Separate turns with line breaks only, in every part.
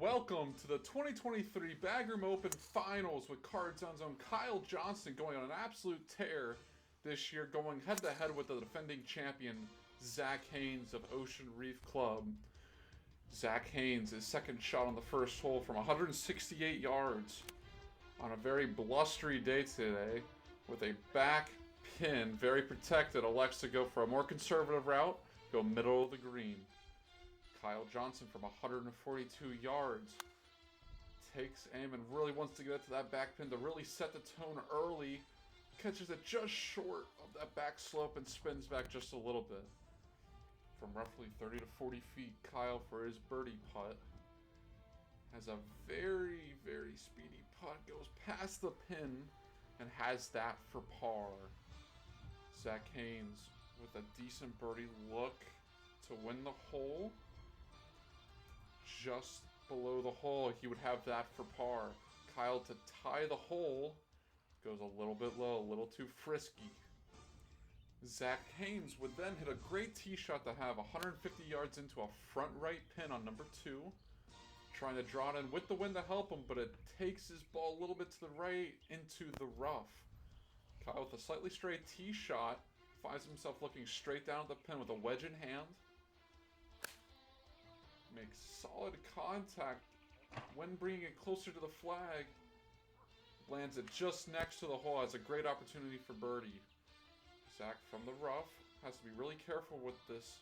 Welcome to the 2023 Bagroom Open Finals with Cards on Zone. Kyle Johnston going on an absolute tear this year, going head-to-head with the defending champion, Zach Haynes of Ocean Reef Club. Zach Haynes, his second shot on the first hole from 168 yards on a very blustery day today with a back pin, very protected, elects to go for a more conservative route, go middle of the green. Kyle Johnston from 142 yards takes aim and really wants to get to that back pin to really set the tone early. Catches it just short of that back slope and spins back just a little bit. From roughly 30 to 40 feet, Kyle for his birdie putt has a very, very speedy putt, goes past the pin and has that for par. Zach Haynes with a decent birdie look to win the hole. Just below the hole, he would have that for par. Kyle to tie the hole goes a little bit low, a little too frisky. Zach Haynes would then hit a great tee shot to have 150 yards into a front right pin on number 2. Trying to draw it in with the wind to help him, but it takes his ball a little bit to the right into the rough. Kyle with a slightly straight tee shot finds himself looking straight down at the pin with a wedge in hand. Makes solid contact when bringing it closer to the flag. Lands it just next to the hole. Has a great opportunity for birdie. Zach from the rough has to be really careful with this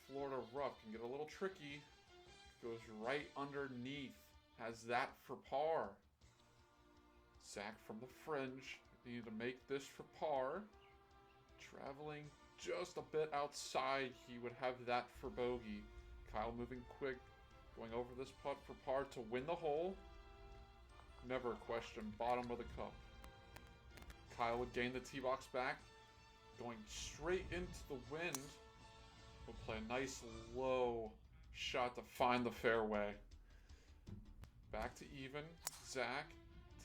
Florida rough. Can get a little tricky. Goes right underneath. Has that for par. Zach from the fringe. Needed to make this for par. Traveling just a bit outside. He would have that for bogey. Kyle moving quick, going over this putt for par to win the hole. Never a question, bottom of the cup. Kyle would gain the tee box back, going straight into the wind. Will play a nice low shot to find the fairway. Back to even. Zach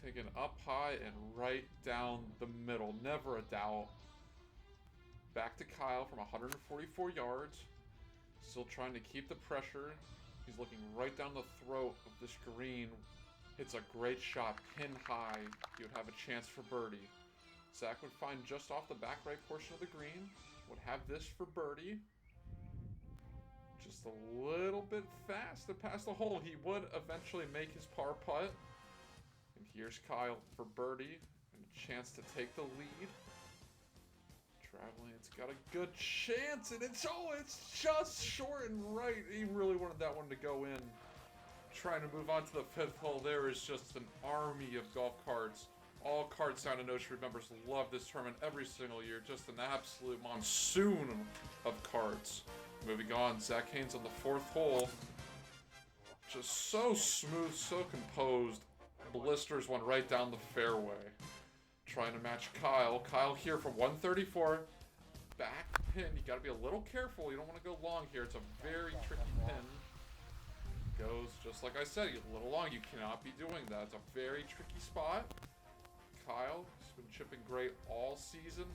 taking up high and right down the middle, never a doubt. Back to Kyle from 144 yards. Still trying to keep the pressure. He's looking right down the throat of this green. Hits a great shot, pin high. He would have a chance for birdie. Zach would find just off the back right portion of the green. Would have this for birdie. Just a little bit fast to pass the hole. He would eventually make his par putt. And here's Kyle for birdie and a chance to take the lead. Traveling, it's got a good chance, and it's just short and right. He really wanted that one to go in. Trying to move on to the 5th hole. There is just an army of golf carts. All Card Sound and Ocean Reef members love this tournament every single year. Just an absolute monsoon of carts. Moving on, Zach Haynes on the 4th hole. Just so smooth, so composed. Blisters one right down the fairway. Trying to match Kyle. Kyle here from 134. Back pin. You got to be a little careful. You don't want to go long here. It's a very tricky pin. Goes just like I said, a little long. You cannot be doing that. It's a very tricky spot. Kyle has been chipping great all season.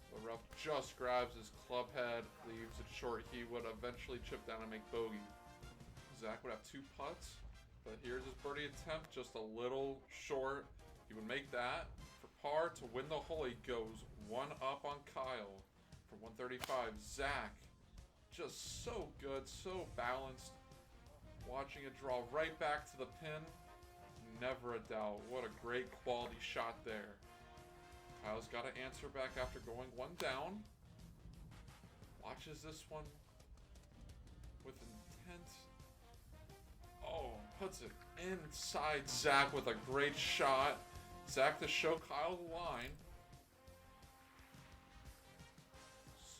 The rough just grabs his club head, leaves it short. He would eventually chip down and make bogey. Zach would have 2 putts, but here's his birdie attempt, just a little short. He would make that for par to win the hole. He goes one up on Kyle for 135. Zach, just so good, so balanced. Watching it draw right back to the pin. Never a doubt. What a great quality shot there. Kyle's got to answer back after going one down. Watches this one with intent. Oh, puts it inside Zach with a great shot. Zach to show Kyle the line.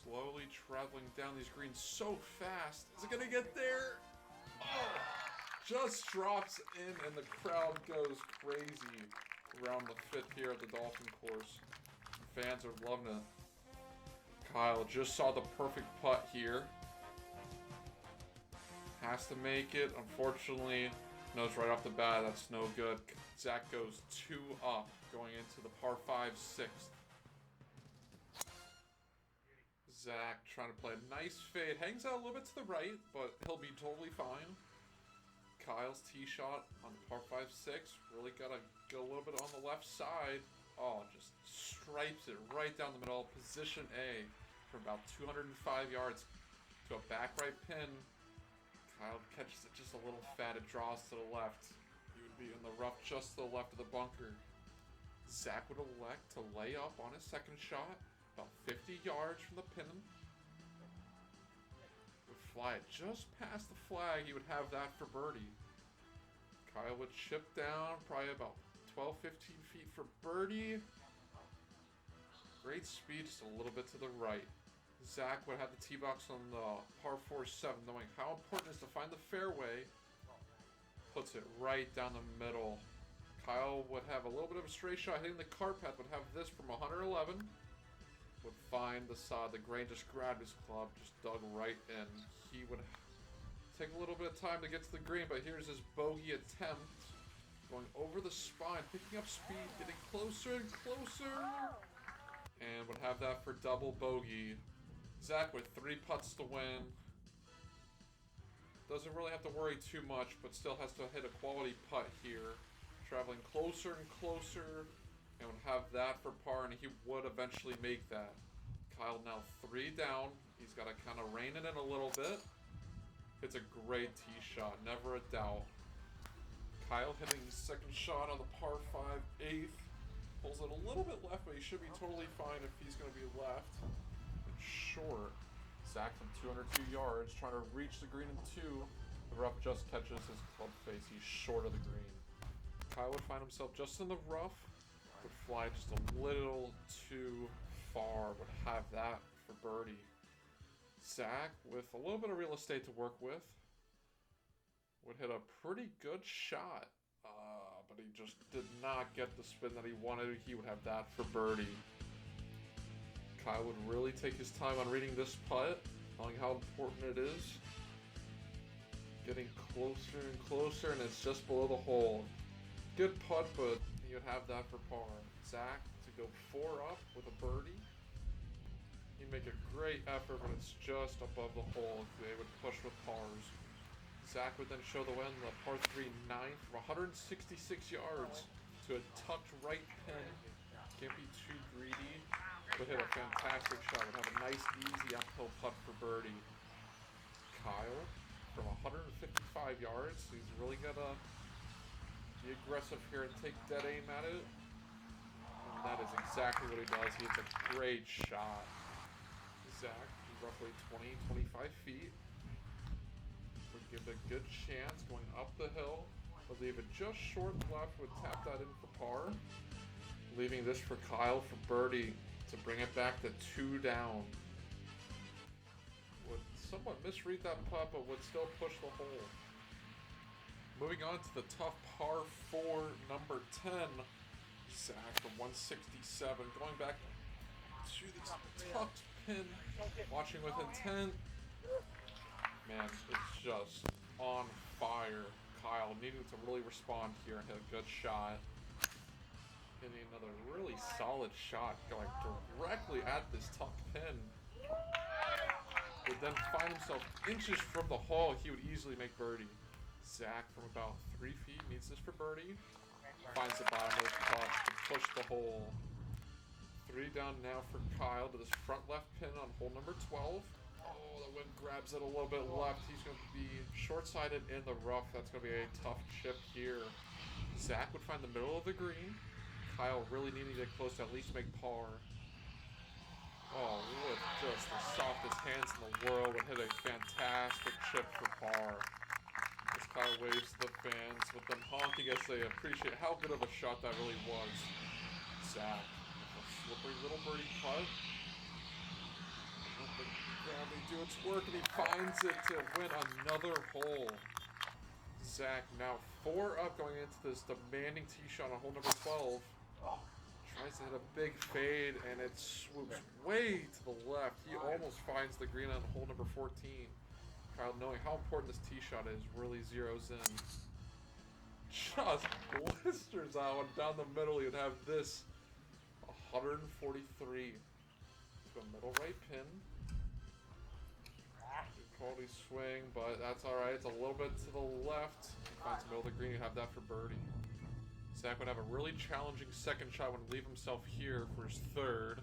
Slowly traveling down these greens so fast. Is it going to get there? Oh, just drops in and the crowd goes crazy around the 5th here at the Dolphin course. Fans are loving it. Kyle just saw the perfect putt here. Has to make it. Unfortunately, knows right off the bat that's no good. Zach goes 2 up going into the par 5 6th. Zach trying to play a nice fade. Hangs out a little bit to the right, but he'll be totally fine. Kyle's tee shot on the par 5-6. Really gotta go a little bit on the left side. Oh, just stripes it right down the middle. Position A for about 205 yards to a back right pin. Kyle catches it just a little fat. It draws to the left. He would be in the rough just to the left of the bunker. Zach would elect to lay up on his second shot, about 50 yards from the pin. Would fly it just past the flag. He would have that for birdie. Kyle would chip down, probably about 12-15 feet for birdie. Great speed, just a little bit to the right. Zach would have the tee box on the par 4-7, knowing how important it is to find the fairway. Puts it right down the middle. Kyle would have a little bit of a straight shot hitting the cart path, would have this from 111. Would find the sod, the grain just grabbed his club, just dug right in. He would take a little bit of time to get to the green, but here's his bogey attempt. Going over the spine, picking up speed, getting closer and closer. And would have that for double bogey. Zach with 3 putts to win. Doesn't really have to worry too much, but still has to hit a quality putt here. Traveling closer and closer, and would have that for par, and he would eventually make that. Kyle now 3 down. He's got to kind of rein it in a little bit. It's a great tee shot, never a doubt. Kyle hitting his second shot on the par 5/8. Pulls it a little bit left, but he should be totally fine if he's going to be left. It's short. Zach from 202 yards, trying to reach the green in 2. The rough just catches his club face. He's short of the green. Kyle would find himself just in the rough. Would fly just a little too far. Would have that for birdie. Zach, with a little bit of real estate to work with, would hit a pretty good shot. But he just did not get the spin that he wanted. He would have that for birdie. Kyle would really take his time on reading this putt, knowing how important it is. Getting closer and closer, and it's just below the hole. Good putt, but he would have that for par. Zach to go 4 up with a birdie. He'd make a great effort, but it's just above the hole. They would push with pars. Zach would then show the win the par 3 9th from 166 yards to a tucked right pin. Can't be too greedy. Would hit a fantastic shot. Would have a nice, easy uphill putt for birdie. Kyle from 155 yards. He's really gonna be aggressive here and take dead aim at it. And that is exactly what he does. He hits a great shot. Zach, roughly 20-25 feet. Would give it a good chance going up the hill. Would leave it just short left. Would tap that in for par. Leaving this for Kyle for birdie to bring it back to 2 down. Would somewhat misread that putt, but would still push the hole. Moving on to the tough par 4, number 10. Zach from 167. Going back to the tucked pin. Watching with intent. Man, it's just on fire. Kyle needing to really respond here and hit a good shot. Hitting another really solid shot going directly at this tucked pin. Would then find himself inches from the hole. He would easily make birdie. Zach from about 3 feet needs this for birdie. Finds the bottom of the putt to push the hole. 3 down now for Kyle to this front left pin on hole number 12. Oh, the wind grabs it a little bit left. He's going to be short-sided in the rough. That's going to be a tough chip here. Zach would find the middle of the green. Kyle really needing to get close to at least make par. Oh, with just the softest hands in the world, would hit a fantastic chip for par. As Kyle waves to the fans, with them honking as they appreciate how good of a shot that really was. Zach, a slippery little birdie putt. Let the gravity do its work, and he finds it to win another hole. Zach now 4 up going into this demanding tee shot on hole number 12. Tries to hit a big fade, and it swoops way to the left. He almost finds the green on hole number 14. Kyle, knowing how important this tee shot is, really zeroes in. Just blisters that one down the middle. You'd have this 143 to a middle right pin. quality swing, but that's alright. It's a little bit to the left. Finds the middle of the green, you have that for birdie. Zach would have a really challenging second shot when leave himself here for his third.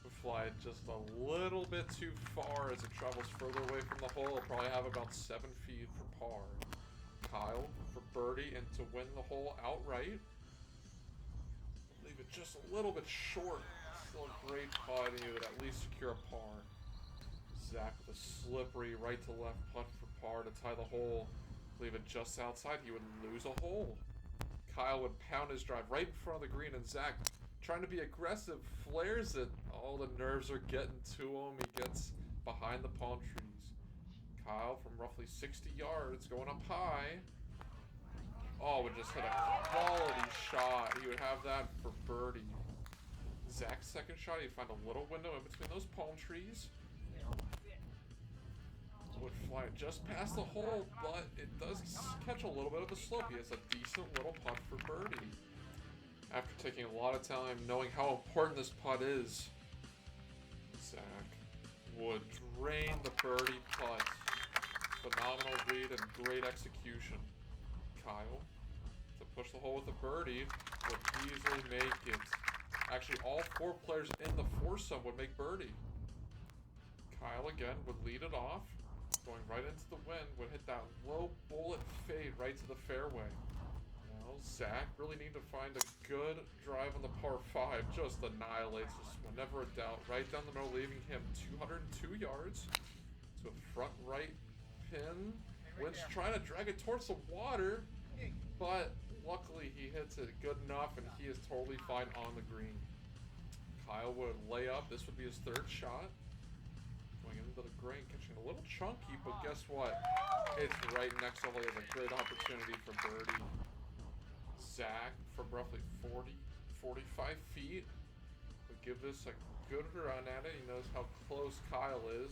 Would fly it just a little bit too far as it travels further away from the hole. It'll probably have about 7 feet for par. Kyle for birdie and to win the hole outright. Leave it just a little bit short. Still a great putt, and he would at least secure a par. Zach with a slippery right to left putt for par to tie the hole. Leave it just outside, he would lose a hole. Kyle would pound his drive right in front of the green, and Zach, trying to be aggressive, flares it. All the nerves are getting to him. He gets behind the palm trees. Kyle from roughly 60 yards going up high. Oh, would just hit a quality shot. He would have that for birdie. Zach's second shot, he'd find a little window in between those palm trees. Would fly it just past the hole, but it does catch a little bit of a slope. He has a decent little putt for birdie. After taking a lot of time, knowing how important this putt is, Zach would drain the birdie putt. Phenomenal lead and great execution. Kyle, to push the hole with a birdie, would easily make it. Actually, all 4 players in the foursome would make birdie. Kyle again would lead it off. Going right into the wind, would hit that low bullet fade right to the fairway. Now Zach really need to find a good drive on the par 5. Just annihilates this one, never a doubt. Right down the middle, leaving him 202 yards to a front right pin. Wind's trying to drag it towards the water, but luckily he hits it good enough and he is totally fine on the green. Kyle would lay up. This would be his third shot. Going into the green, catching a little chunky, but guess what? It's right next to the hole. A great opportunity for birdie. Zach from roughly 45 feet would give this a good run at it. He knows how close Kyle is.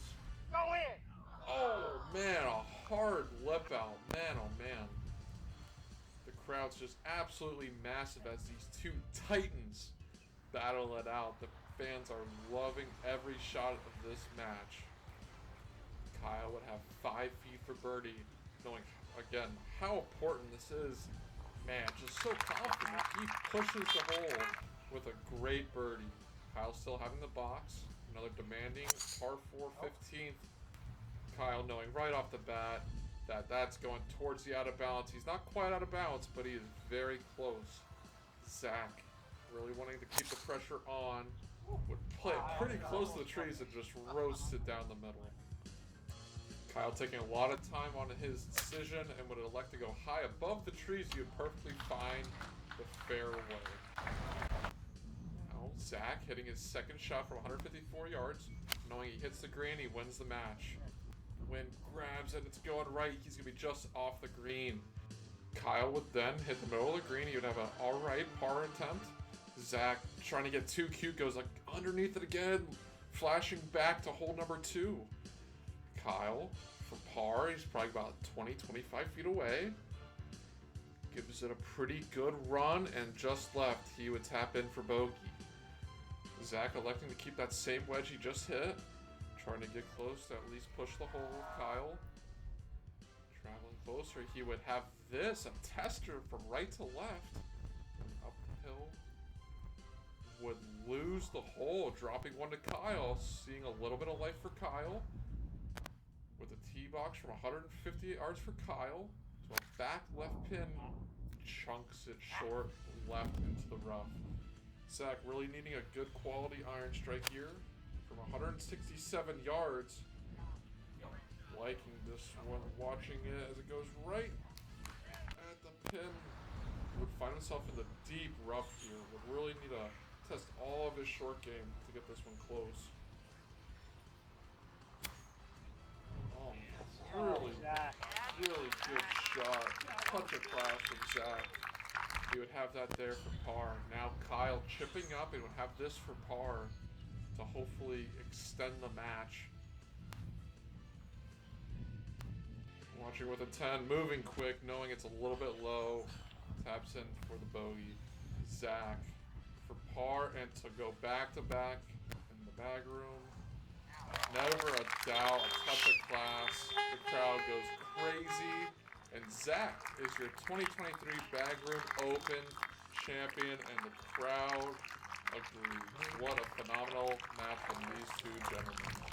Go in!
Oh man, a hard lip out. Man, oh man. The crowd's just absolutely massive as these two titans battle it out. The fans are loving every shot of this match. Kyle would have 5 feet for birdie, knowing again how important this is. Man, just so confident. He pushes the hole with a great birdie. Kyle still having the box. Another demanding par 4 15th. Kyle knowing right off the bat that that's going towards the out of bounds. He's not quite out of bounds, but he is very close. Zach really wanting to keep the pressure on. Would play it pretty close to the trees and just roast it down the middle. Kyle taking a lot of time on his decision and would elect to go high above the trees. He would perfectly find the fairway. Now Zach hitting his second shot from 154 yards. Knowing he hits the green, he wins the match. Wind grabs it, it's going right. He's going to be just off the green. Kyle would then hit the middle of the green. He would have an alright par attempt. Zach, trying to get too cute, goes like underneath it again, flashing back to hole number 2. Kyle, for par, he's probably about 20-25 feet away. Gives it a pretty good run, and just left, he would tap in for bogey. Zach electing to keep that same wedge he just hit. Trying to get close to at least push the hole with Kyle. Traveling closer, he would have this, a tester from right to left. Up the hill. Would lose the hole, dropping one to Kyle. Seeing a little bit of life for Kyle. With a tee box from 150 yards for Kyle. To a back left pin. Chunks it short left into the rough. Zach really needing a good quality iron strike here. From 167 yards. Liking this one, watching it as it goes right at the pin. Would find himself in the deep rough here. Would really need to test all of his short game to get this one close. Oh, really good shot. Such a class from Zach. He would have that there for par. Now Kyle chipping up and would have this for par to hopefully extend the match. Watching with a 10, moving quick, knowing it's a little bit low. Taps in for the bogey. Zach for par and to go back to back in the Bagroom. Never a doubt, a touch of class. The crowd goes crazy. And Zach is your 2023 Bagroom Open champion, and the crowd agrees. What a phenomenal match from these two gentlemen.